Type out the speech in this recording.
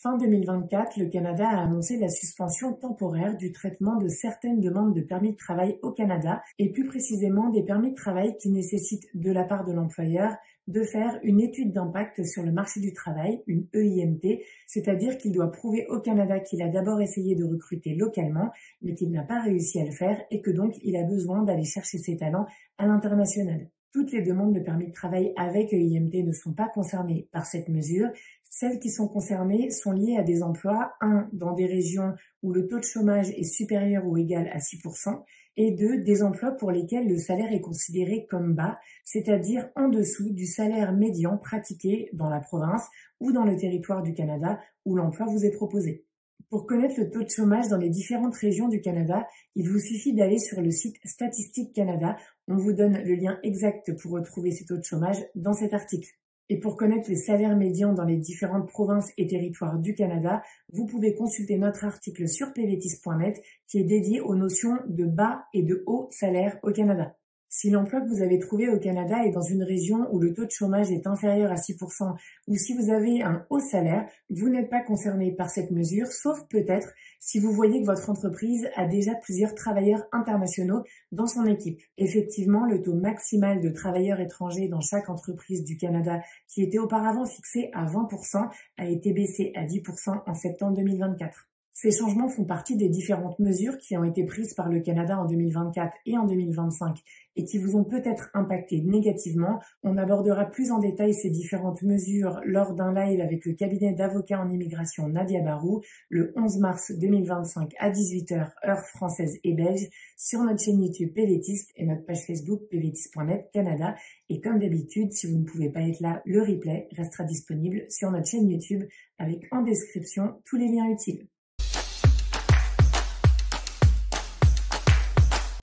Fin 2024, le Canada a annoncé la suspension temporaire du traitement de certaines demandes de permis de travail au Canada et plus précisément des permis de travail qui nécessitent de la part de l'employeur de faire une étude d'impact sur le marché du travail, une EIMT, c'est-à-dire qu'il doit prouver au Canada qu'il a d'abord essayé de recruter localement, mais qu'il n'a pas réussi à le faire et que donc il a besoin d'aller chercher ses talents à l'international. Toutes les demandes de permis de travail avec EIMT ne sont pas concernées par cette mesure. Celles qui sont concernées sont liées à des emplois, dans des régions où le taux de chômage est supérieur ou égal à 6%, et des emplois pour lesquels le salaire est considéré comme bas, c'est-à-dire en dessous du salaire médian pratiqué dans la province ou dans le territoire du Canada où l'emploi vous est proposé. Pour connaître le taux de chômage dans les différentes régions du Canada, il vous suffit d'aller sur le site Statistique Canada. On vous donne le lien exact pour retrouver ces taux de chômage dans cet article. Et pour connaître les salaires médians dans les différentes provinces et territoires du Canada, vous pouvez consulter notre article sur pvtis.net qui est dédié aux notions de bas et de haut salaire au Canada. Si l'emploi que vous avez trouvé au Canada est dans une région où le taux de chômage est inférieur à 6% ou si vous avez un haut salaire, vous n'êtes pas concerné par cette mesure, sauf peut-être si vous voyez que votre entreprise a déjà plusieurs travailleurs internationaux dans son équipe. Effectivement, le taux maximal de travailleurs étrangers dans chaque entreprise du Canada, qui était auparavant fixé à 20%, a été baissé à 10% en septembre 2024. Ces changements font partie des différentes mesures qui ont été prises par le Canada en 2024 et en 2025 et qui vous ont peut-être impacté négativement. On abordera plus en détail ces différentes mesures lors d'un live avec le cabinet d'avocats en immigration Nadia Barou le 11 mars 2025 à 18h heure française et belge sur notre chaîne YouTube PVTist et notre page Facebook pvtis.net Canada. Et comme d'habitude, si vous ne pouvez pas être là, le replay restera disponible sur notre chaîne YouTube avec en description tous les liens utiles.